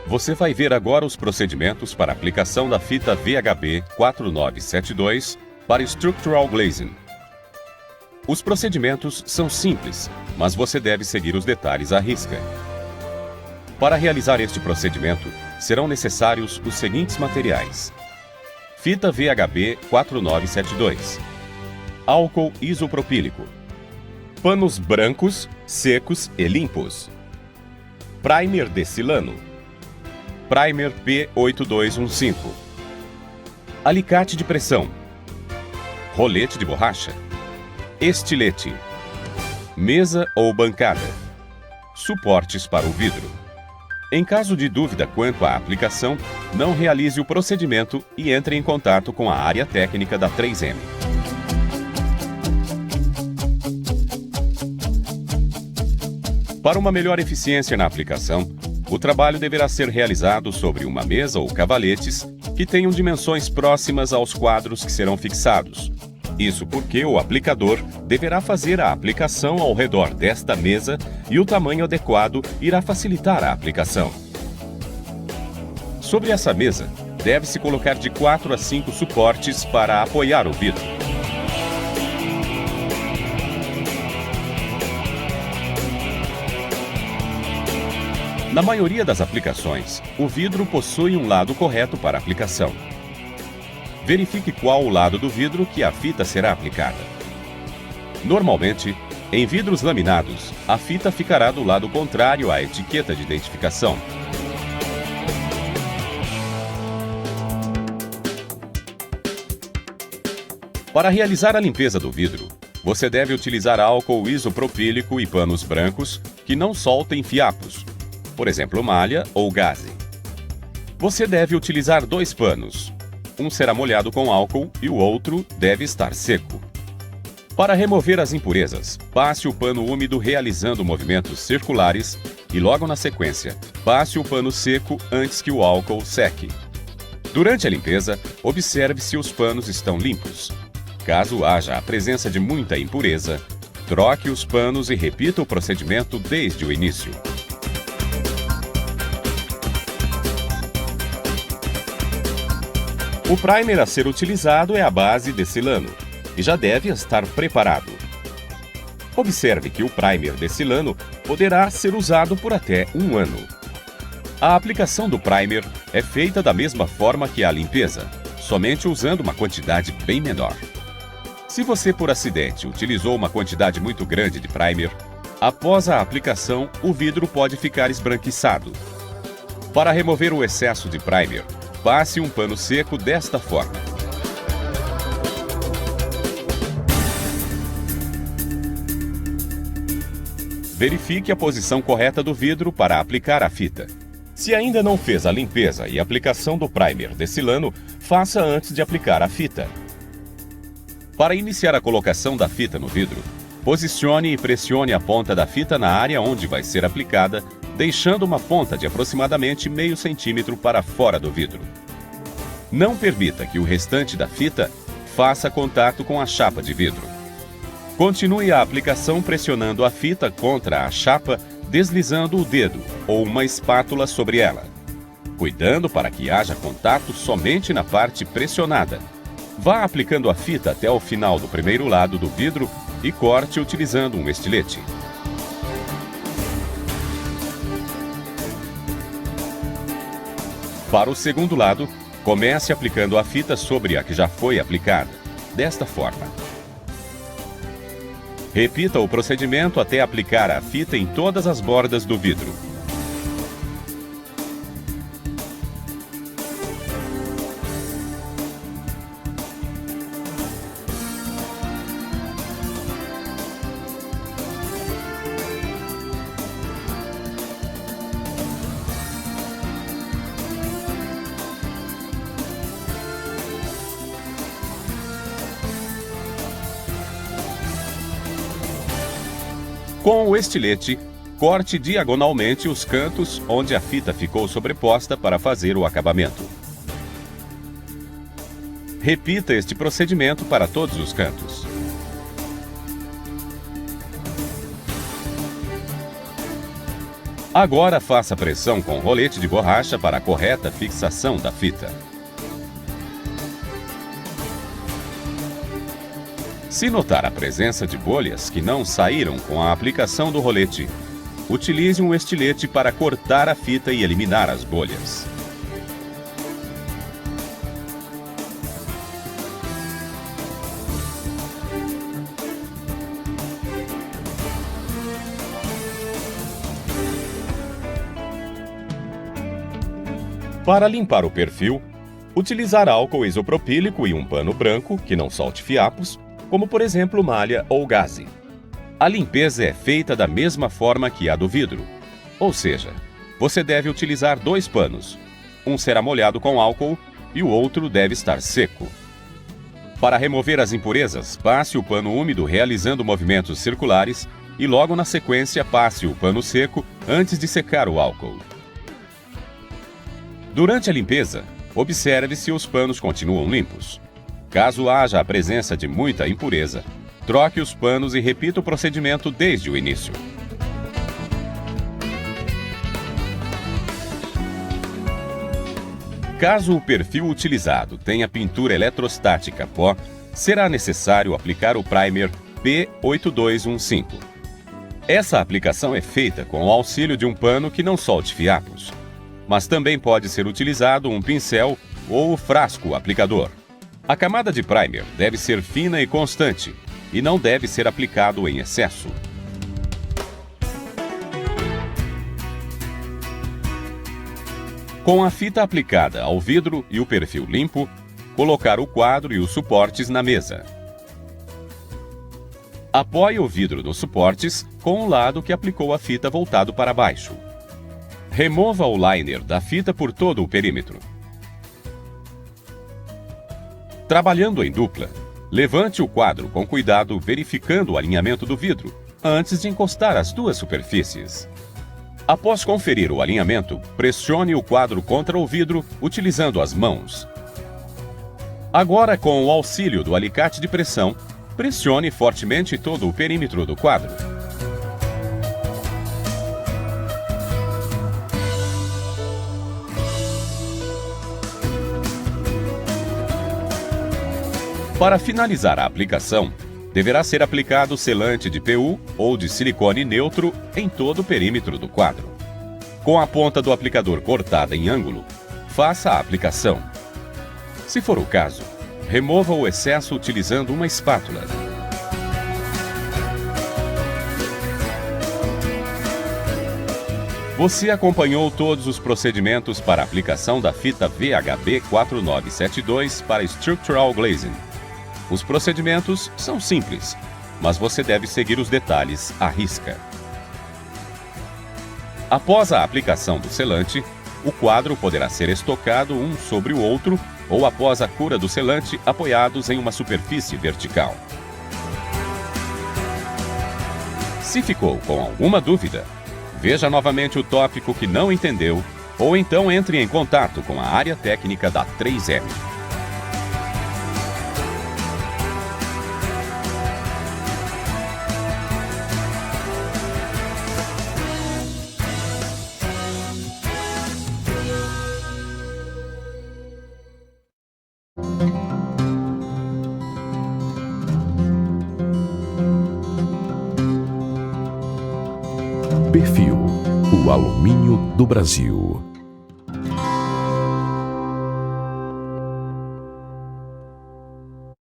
Você vai ver agora os procedimentos para a aplicação da fita VHB 4972 para Structural Glazing. Os procedimentos são simples, mas você deve seguir os detalhes à risca. Para realizar este procedimento, serão necessários os seguintes materiais: fita VHB 4972, álcool isopropílico, panos brancos, secos e limpos, primer de silano, primer P8215, alicate de pressão, rolete de borracha, estilete, mesa ou bancada, suportes para o vidro. Em caso de dúvida quanto à aplicação, não realize o procedimento e entre em contato com a área técnica da 3M. Para uma melhor eficiência na aplicação, o trabalho deverá ser realizado sobre uma mesa ou cavaletes que tenham dimensões próximas aos quadros que serão fixados. Isso porque o aplicador deverá fazer a aplicação ao redor desta mesa e o tamanho adequado irá facilitar a aplicação. Sobre essa mesa, deve-se colocar de 4 a 5 suportes para apoiar o vidro. Na maioria das aplicações, o vidro possui um lado correto para aplicação. Verifique qual o lado do vidro que a fita será aplicada. Normalmente, em vidros laminados, a fita ficará do lado contrário à etiqueta de identificação. Para realizar a limpeza do vidro, você deve utilizar álcool isopropílico e panos brancos que não soltem fiapos, por exemplo, malha ou gaze. Você deve utilizar 2 panos. Um será molhado com álcool e o outro deve estar seco. Para remover as impurezas, passe o pano úmido realizando movimentos circulares e logo na sequência, passe o pano seco antes que o álcool seque. Durante a limpeza, observe se os panos estão limpos. Caso haja a presença de muita impureza, troque os panos e repita o procedimento desde o início. O primer a ser utilizado é a base de silano e já deve estar preparado. Observe que o primer de silano poderá ser usado por até 1 ano. A aplicação do primer é feita da mesma forma que a limpeza, somente usando uma quantidade bem menor. Se você por acidente utilizou uma quantidade muito grande de primer, após a aplicação o vidro pode ficar esbranquiçado. Para remover o excesso de primer, passe um pano seco desta forma. Verifique a posição correta do vidro para aplicar a fita. Se ainda não fez a limpeza e aplicação do primer de silano, faça antes de aplicar a fita. Para iniciar a colocação da fita no vidro, posicione e pressione a ponta da fita na área onde vai ser aplicada, deixando uma ponta de aproximadamente meio centímetro para fora do vidro. Não permita que o restante da fita faça contato com a chapa de vidro. Continue a aplicação pressionando a fita contra a chapa, deslizando o dedo ou uma espátula sobre ela, cuidando para que haja contato somente na parte pressionada. Vá aplicando a fita até o final do primeiro lado do vidro e corte utilizando um estilete. Para o segundo lado, comece aplicando a fita sobre a que já foi aplicada, desta forma. Repita o procedimento até aplicar a fita em todas as bordas do vidro. Com o estilete, corte diagonalmente os cantos onde a fita ficou sobreposta para fazer o acabamento. Repita este procedimento para todos os cantos. Agora faça pressão com rolete de borracha para a correta fixação da fita. Se notar a presença de bolhas que não saíram com a aplicação do rolete, utilize um estilete para cortar a fita e eliminar as bolhas. Para limpar o perfil, utilizar álcool isopropílico e um pano branco que não solte fiapos, como por exemplo malha ou gaze. A limpeza é feita da mesma forma que a do vidro, ou seja, você deve utilizar 2 panos. Um será molhado com álcool e o outro deve estar seco. Para remover as impurezas, passe o pano úmido realizando movimentos circulares e logo na sequência passe o pano seco antes de secar o álcool. Durante a limpeza, observe se os panos continuam limpos. Caso haja a presença de muita impureza, troque os panos e repita o procedimento desde o início. Caso o perfil utilizado tenha pintura eletrostática pó, será necessário aplicar o primer P8215. Essa aplicação é feita com o auxílio de um pano que não solte fiapos, mas também pode ser utilizado um pincel ou o frasco aplicador. A camada de primer deve ser fina e constante e não deve ser aplicado em excesso. Com a fita aplicada ao vidro e o perfil limpo, colocar o quadro e os suportes na mesa. Apoie o vidro nos suportes com o lado que aplicou a fita voltado para baixo. Remova o liner da fita por todo o perímetro. Trabalhando em dupla, levante o quadro com cuidado verificando o alinhamento do vidro antes de encostar as duas superfícies. Após conferir o alinhamento, pressione o quadro contra o vidro utilizando as mãos. Agora, com o auxílio do alicate de pressão, pressione fortemente todo o perímetro do quadro. Para finalizar a aplicação, deverá ser aplicado selante de PU ou de silicone neutro em todo o perímetro do quadro. Com a ponta do aplicador cortada em ângulo, faça a aplicação. Se for o caso, remova o excesso utilizando uma espátula. Você acompanhou todos os procedimentos para a aplicação da fita VHB 4972 para Structural Glazing. Os procedimentos são simples, mas você deve seguir os detalhes à risca. Após a aplicação do selante, o quadro poderá ser estocado um sobre o outro ou após a cura do selante apoiados em uma superfície vertical. Se ficou com alguma dúvida, veja novamente o tópico que não entendeu ou então entre em contato com a área técnica da 3M. Perfil, o alumínio do Brasil.